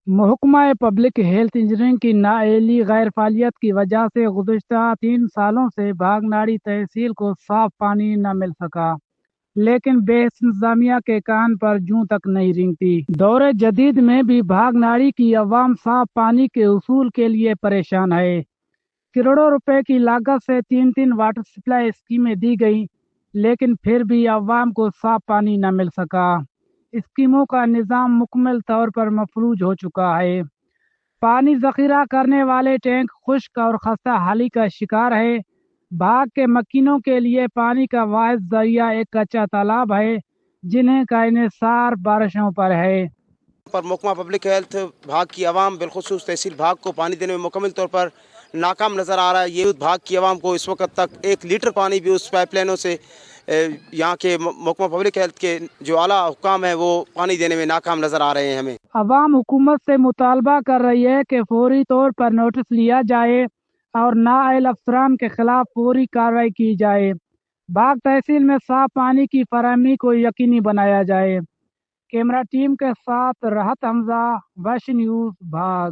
محکمہ public health engineering کی نااہلی غیر فعالیت کی وجہ سے گزشتہ 3 سالوں سے بھاگناڑی تحصیل کو صاف پانی نہ مل سکا، لیکن بے انتظامیہ کے کان پر جوں تک نہیں رینگتی۔ دور جدید میں بھی بھاگناڑی کی عوام صاف پانی کے حصول کے لیے پریشان ہے۔ کروڑوں روپے کی لاگت سے 3 واٹر سپلائی اسکیمیں دی گئیں، لیکن پھر بھی عوام کو صاف پانی نہ مل سکا۔ اسکیموں کا نظام مکمل طور پر مفلوج ہو چکا ہے۔ پانی ذخیرہ کرنے والے ٹینک خشک اور خستہ حالی کا شکار ہے۔ باغ کے مکینوں کے لیے پانی کا واحد ذریعہ ایک کچا تالاب ہے، جنہیں کا انحصار بارشوں پر ہے۔ پر محکمہ پبلک ہیلتھ بھاگ کی عوام بالخصوص تحصیل بھاگ کو پانی دینے میں مکمل طور پر ناکام نظر آ رہا ہے۔ یہ بھاگ کی عوام کو اس وقت تک 1 لیٹر پانی بھی اس پائپ لائنوں سے یہاں کے محکمہ پبلک ہیلتھ کے جو اعلیٰ حکام ہیں وہ پانی دینے میں ناکام نظر آ رہے ہیں۔ ہمیں عوام حکومت سے مطالبہ کر رہی ہے کہ فوری طور پر نوٹس لیا جائے اور نااہل افسران کے خلاف فوری کارروائی کی جائے۔ باغ تحصیل میں صاف پانی کی فراہمی کو یقینی بنایا جائے۔ کیمرہ ٹیم کے ساتھ راحت حمزہ، ویش نیوز، باغ۔